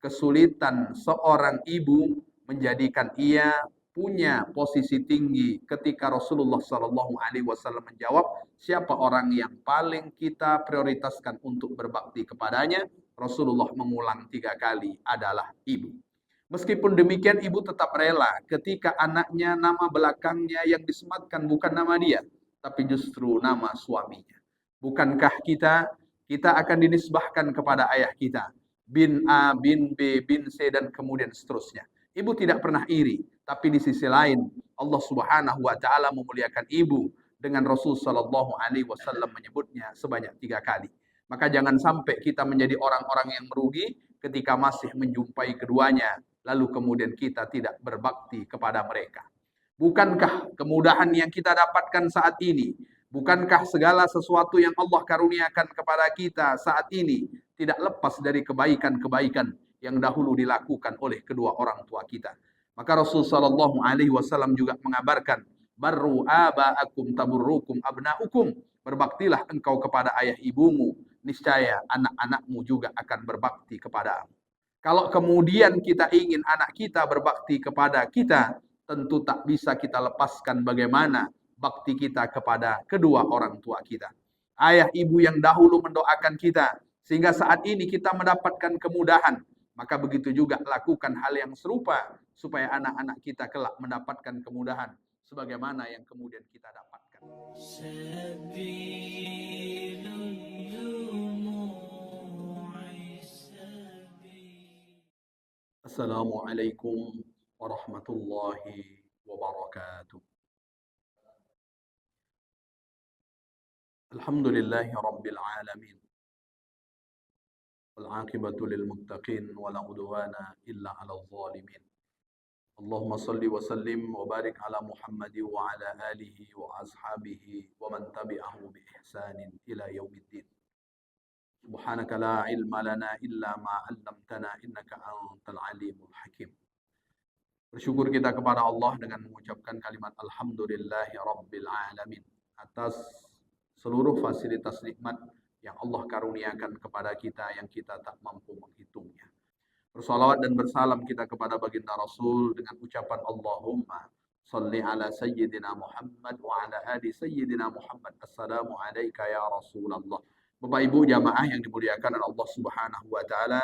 kesulitan seorang ibu menjadikan ia punya posisi tinggi ketika Rasulullah Shallallahu Alaihi Wasallam menjawab, siapa orang yang paling kita prioritaskan untuk berbakti kepadanya? Rasulullah mengulang 3 kali, adalah ibu. Meskipun demikian, ibu tetap rela ketika anaknya nama belakangnya yang disematkan bukan nama dia, tapi justru nama suaminya. Bukankah kita akan dinisbahkan kepada ayah kita, bin A, bin B, bin C, dan kemudian seterusnya. Ibu tidak pernah iri, tapi di sisi lain Allah Subhanahu wa taala memuliakan ibu dengan Rasul sallallahu alaihi wasallam menyebutnya sebanyak 3 kali. Maka jangan sampai kita menjadi orang-orang yang merugi ketika masih menjumpai keduanya, lalu kemudian kita tidak berbakti kepada mereka. Bukankah kemudahan yang kita dapatkan saat ini, bukankah segala sesuatu yang Allah karuniakan kepada kita saat ini tidak lepas dari kebaikan-kebaikan yang dahulu dilakukan oleh kedua orang tua kita? Maka Rasul sallallahu alaihi wasallam juga mengabarkan, barru aba'akum taburrukum abna'ukum. Berbaktilah engkau kepada ayah ibumu, niscaya anak-anakmu juga akan berbakti kepadamu. Kalau kemudian kita ingin anak kita berbakti kepada kita, tentu tak bisa kita lepaskan bagaimana bakti kita kepada kedua orang tua kita. Ayah ibu yang dahulu mendoakan kita, sehingga saat ini kita mendapatkan kemudahan. Maka begitu juga lakukan hal yang serupa, supaya anak-anak kita kelak mendapatkan kemudahan, sebagaimana yang kemudian kita dapatkan. Assalamualaikum warahmatullahi wabarakatuh. Alhamdulillahi rabbil alamin. Wal aqibatu lil muttaqin wa la udwana illa 'alal zalimin. Allahumma salli wa sallim wa barik ala Muhammad wa ala alihi wa ashabihi wa man tabi'ahu bi ihsanin ila yaumiddin. Subhanaka la ilma lana illa ma 'allamtana innaka antal alimul hakim. Bersyukur kita kepada Allah dengan mengucapkan kalimat alhamdulillahi rabbil alamin atas seluruh fasilitas nikmat yang Allah karuniakan kepada kita yang kita tak mampu menghitungnya. Bersalawat dan bersalam kita kepada baginda Rasul dengan ucapan Allahumma salli ala sayyidina Muhammad wa ala ali sayyidina Muhammad. Assalamu alayka ya Rasulullah. Bapak Ibu jamaah yang dimuliakan oleh Allah Subhanahu wa taala,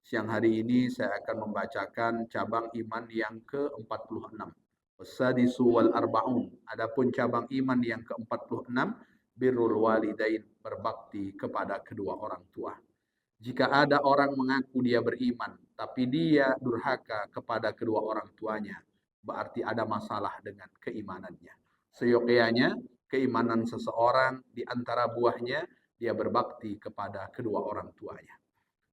siang hari ini saya akan membacakan cabang iman yang ke-46. Wasadisu wal arba'un. Adapun cabang iman yang ke-46, birrul walidain, berbakti kepada kedua orang tua. Jika ada orang mengaku dia beriman, tapi dia durhaka kepada kedua orang tuanya, berarti ada masalah dengan keimanannya. Seyogyanya, keimanan seseorang di antara buahnya, dia berbakti kepada kedua orang tuanya.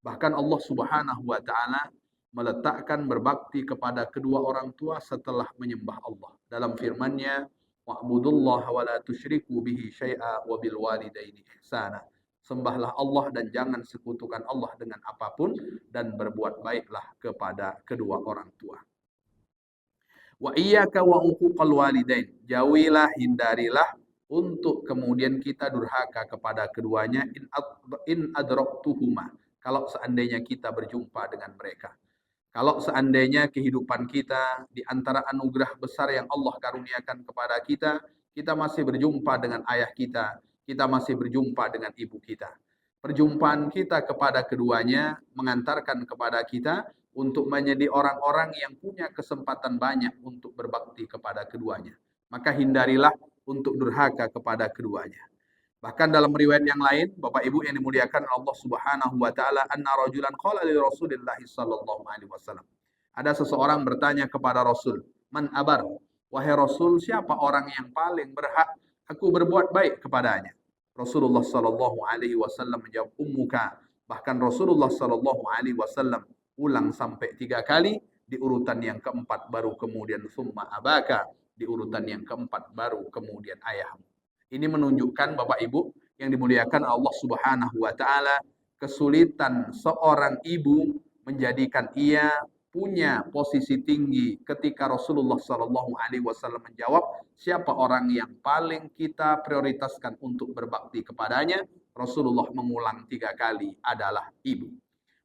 Bahkan Allah Subhanahu wa ta'ala meletakkan berbakti kepada kedua orang tua setelah menyembah Allah. Dalam firman-Nya, wa'budullaha wa la tusyriku bihi syai'a wa bil walidaini ihsana. Sembahlah Allah dan jangan sekutukan Allah dengan apapun, dan berbuat baiklah kepada kedua orang tua. Wa iyyaka wa uquqal walidain. Jauhilah, hindarilah untuk kemudian kita durhaka kepada keduanya, in adraktuhuma. Kalau seandainya kita berjumpa dengan mereka. Kalau seandainya kehidupan kita di antara anugerah besar yang Allah karuniakan kepada kita, kita masih berjumpa dengan ayah kita masih berjumpa dengan ibu kita. Perjumpaan kita kepada keduanya mengantarkan kepada kita untuk menjadi orang-orang yang punya kesempatan banyak untuk berbakti kepada keduanya. Maka hindarilah untuk durhaka kepada keduanya. Bahkan dalam riwayat yang lain, Bapak Ibu yang dimuliakan Allah Subhanahu wa taala, anna rajulan qala li Rasulillah sallallahu alaihi wasallam. Ada seseorang bertanya kepada Rasul, "Man abar?" Wahai Rasul, siapa orang yang paling berhak aku berbuat baik kepadanya? Rasulullah sallallahu alaihi wasallam menjawab, ummuka. Bahkan Rasulullah sallallahu alaihi wasallam ulang sampai 3 kali, di urutan yang keempat baru kemudian summa abaka, di urutan yang keempat baru kemudian ayahmu. Ini menunjukkan Bapak Ibu yang dimuliakan Allah Subhanahu wa taala, kesulitan seorang ibu menjadikan ia punya posisi tinggi ketika Rasulullah Shallallahu alaihi wasallam menjawab, siapa orang yang paling kita prioritaskan untuk berbakti kepadanya? Rasulullah mengulang 3 kali, adalah ibu.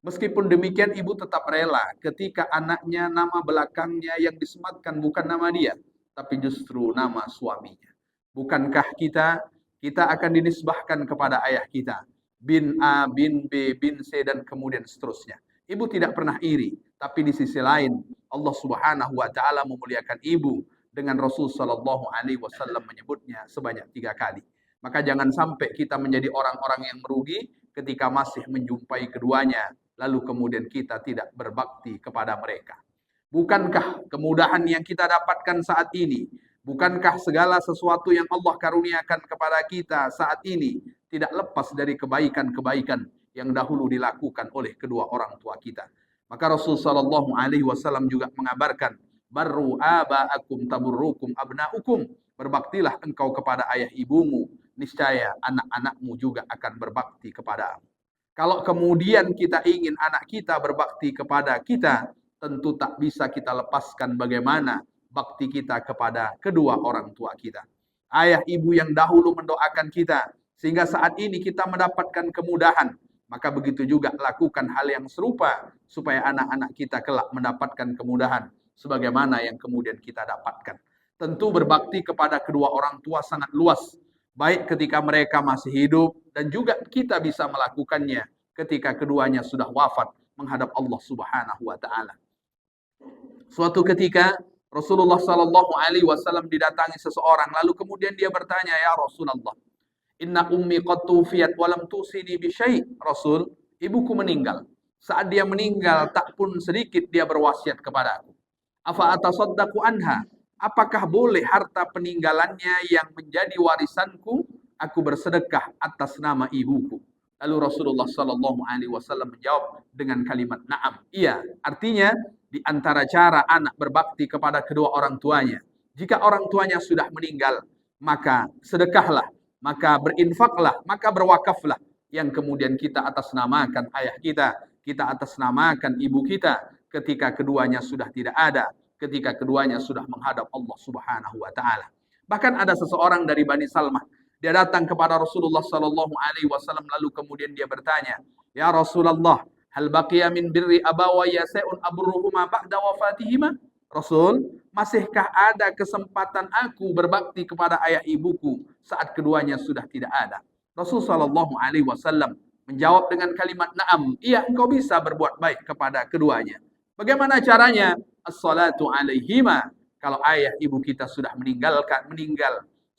Meskipun demikian ibu tetap rela ketika anaknya nama belakangnya yang disematkan bukan nama dia, tapi justru nama suaminya. Bukankah kita akan dinisbahkan kepada ayah kita, bin A, bin B, bin C, dan kemudian seterusnya. Ibu tidak pernah iri, tapi di sisi lain Allah Subhanahu wa taala memuliakan ibu dengan Rasul sallallahu alaihi wasallam menyebutnya sebanyak 3 kali. Maka jangan sampai kita menjadi orang-orang yang merugi ketika masih menjumpai keduanya, lalu kemudian kita tidak berbakti kepada mereka. Bukankah kemudahan yang kita dapatkan saat ini, bukankah segala sesuatu yang Allah karuniakan kepada kita saat ini tidak lepas dari kebaikan-kebaikan yang dahulu dilakukan oleh kedua orang tua kita. Maka Rasul sallallahu alaihi wasallam juga mengabarkan, barru aba'akum taburrukum abna'ukum, berbaktilah engkau kepada ayah ibumu, niscaya anak-anakmu juga akan berbakti kepadamu. Kalau kemudian kita ingin anak kita berbakti kepada kita, tentu tak bisa kita lepaskan bagaimana bakti kita kepada kedua orang tua kita. Ayah ibu yang dahulu mendoakan kita, sehingga saat ini kita mendapatkan kemudahan. Maka begitu juga lakukan hal yang serupa, supaya anak-anak kita kelak mendapatkan kemudahan, sebagaimana yang kemudian kita dapatkan. Tentu berbakti kepada kedua orang tua sangat luas, baik ketika mereka masih hidup, dan juga kita bisa melakukannya ketika keduanya sudah wafat menghadap Allah Subhanahu wa taala. Suatu ketika Rasulullah sallallahu alaihi wasallam didatangi seseorang, lalu kemudian dia bertanya, "Ya Rasulullah, inna ummi qad tufiyat wa lam tusini bi syai'." Rasul, ibuku meninggal. Saat dia meninggal, tak pun sedikit dia berwasiat kepadaku. Afa atasaddaqu anha? Apakah boleh harta peninggalannya yang menjadi warisanku aku bersedekah atas nama ibuku? Lalu Rasulullah sallallahu alaihi wasallam menjawab dengan kalimat na'am. Iya, artinya di antara cara anak berbakti kepada kedua orang tuanya, jika orang tuanya sudah meninggal, maka sedekahlah, maka berinfaklah, maka berwakaflah, yang kemudian kita atasnamakan ayah kita atasnamakan ibu kita ketika keduanya sudah tidak ada, ketika keduanya sudah menghadap Allah Subhanahu wa taala. Bahkan ada seseorang dari Bani Salmah, dia datang kepada Rasulullah sallallahu alaihi wasallam, lalu kemudian dia bertanya, "Ya Rasulullah, hal baqiya min birri abawayya sa'un aburruhuma ba'da wafatihima?" Rasul, masihkah ada kesempatan aku berbakti kepada ayah ibuku saat keduanya sudah tidak ada? Rasul sallallahu alaihi wasallam menjawab dengan kalimat na'am. Iya, engkau bisa berbuat baik kepada keduanya. Bagaimana caranya? As-salatu alaihima. Kalau ayah ibu kita sudah meninggal,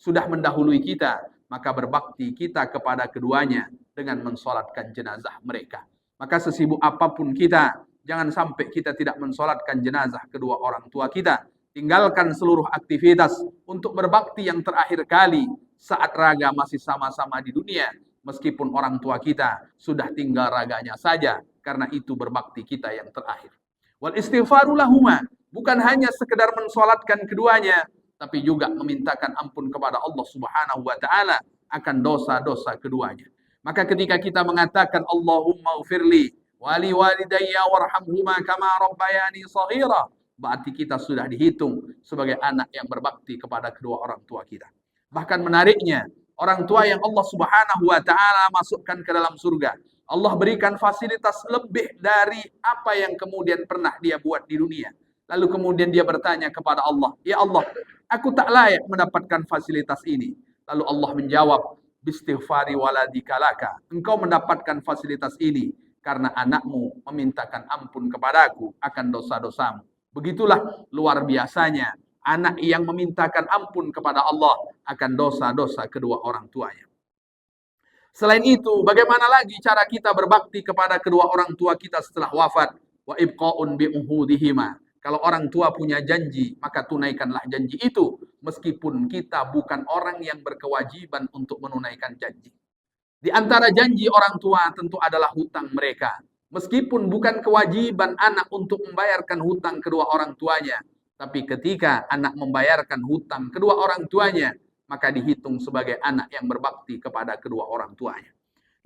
sudah mendahului kita, maka berbakti kita kepada keduanya dengan mensolatkan jenazah mereka. Maka sesibuk apapun kita, jangan sampai kita tidak mensolatkan jenazah kedua orang tua kita. Tinggalkan seluruh aktivitas untuk berbakti yang terakhir kali saat raga masih sama-sama di dunia. Meskipun orang tua kita sudah tinggal raganya saja, karena itu berbakti kita yang terakhir. Wal istighfaru lahuma, bukan hanya sekedar mensolatkan keduanya, tapi juga memintakan ampun kepada Allah Subhanahu wa taala akan dosa-dosa keduanya. Maka ketika kita mengatakan Allahumma ufirli wali walidayya warhamhuma kama rabbayani shaghira, berarti kita sudah dihitung sebagai anak yang berbakti kepada kedua orang tua kita. Bahkan menariknya, orang tua yang Allah Subhanahu wa taala masukkan ke dalam surga, Allah berikan fasilitas lebih dari apa yang kemudian pernah dia buat di dunia. Lalu kemudian dia bertanya kepada Allah, "Ya Allah, aku tak layak mendapatkan fasilitas ini." Lalu Allah menjawab, "Bistighfari waladika laka." Engkau mendapatkan fasilitas ini karena anakmu memintakan ampun kepadaku akan dosa-dosamu. Begitulah luar biasanya anak yang memintakan ampun kepada Allah akan dosa-dosa kedua orang tuanya. Selain itu, bagaimana lagi cara kita berbakti kepada kedua orang tua kita setelah wafat? Wa ibqa'un bi'uhudihima. Kalau orang tua punya janji, maka tunaikanlah janji itu, meskipun kita bukan orang yang berkewajiban untuk menunaikan janji. Di antara janji orang tua tentu adalah hutang mereka. Meskipun bukan kewajiban anak untuk membayarkan hutang kedua orang tuanya, tapi ketika anak membayarkan hutang kedua orang tuanya, maka dihitung sebagai anak yang berbakti kepada kedua orang tuanya.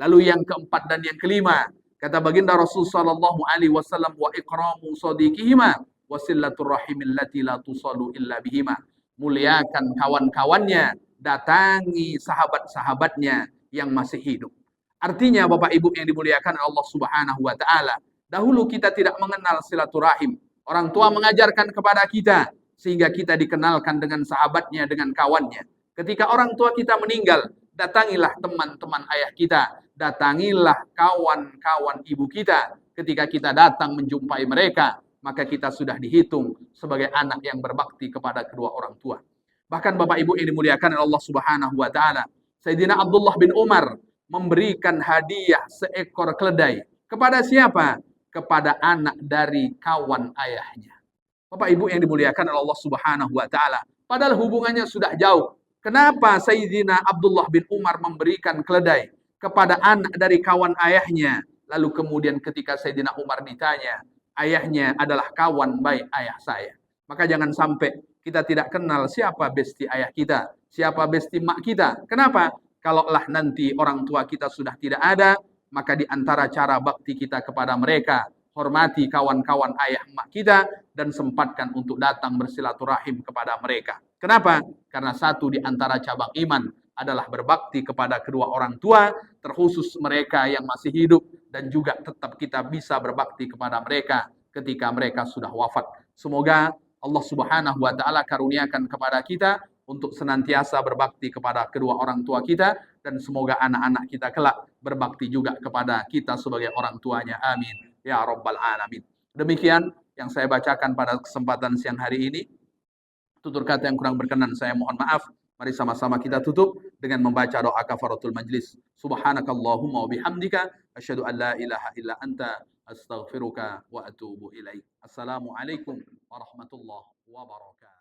Lalu yang keempat dan yang kelima, kata baginda Rasul sallallahu alaihi wasallam, wa ikramu sadiqihima wa sillatur rahimil lati la tusalu illa bihima. Muliakan kawan-kawannya, datangi sahabat-sahabatnya yang masih hidup. Artinya Bapak Ibu yang dimuliakan Allah Subhanahu wa taala, Dahulu kita tidak mengenal silaturahim. Orang tua mengajarkan kepada kita sehingga kita dikenalkan dengan sahabatnya, dengan kawannya. Ketika orang tua kita meninggal, datangilah teman-teman ayah kita, datangilah kawan-kawan ibu kita. Ketika kita datang menjumpai mereka, maka kita sudah dihitung sebagai anak yang berbakti kepada kedua orang tua. Bahkan Bapak Ibu yang dimuliakan oleh Allah Subhanahu wa taala, Sayyidina Abdullah bin Umar memberikan hadiah seekor keledai kepada siapa? Kepada anak dari kawan ayahnya. Bapak Ibu yang dimuliakan oleh Allah Subhanahu wa taala, padahal hubungannya sudah jauh. Kenapa Sayyidina Abdullah bin Umar memberikan keledai kepada anak dari kawan ayahnya? Lalu kemudian ketika Sayyidina Umar ditanya, ayahnya adalah kawan baik ayah saya. Maka jangan sampai kita tidak kenal siapa besti ayah kita, siapa besti mak kita. Kenapa? Kalaulah nanti orang tua kita sudah tidak ada, maka di antara cara bakti kita kepada mereka, hormati kawan-kawan ayah mak kita dan sempatkan untuk datang bersilaturahim kepada mereka. Kenapa? Karena satu di antara cabang iman adalah berbakti kepada kedua orang tua, terkhusus mereka yang masih hidup, dan juga tetap kita bisa berbakti kepada mereka ketika mereka sudah wafat. Semoga Allah Subhanahu wa taala karuniakan kepada kita untuk senantiasa berbakti kepada kedua orang tua kita, dan semoga anak-anak kita kelak berbakti juga kepada kita sebagai orang tuanya. Amin ya rabbal alamin. Demikian yang saya bacakan pada kesempatan siang hari ini. Tutur kata yang kurang berkenan saya mohon maaf. Mari sama-sama kita tutup dengan membaca doa kafaratul majlis. Subhanakallahumma wa bihamdika asyhadu an la ilaha illa anta astaghfiruka wa atubu ilaik. Assalamualaikum warahmatullahi wabarakatuh.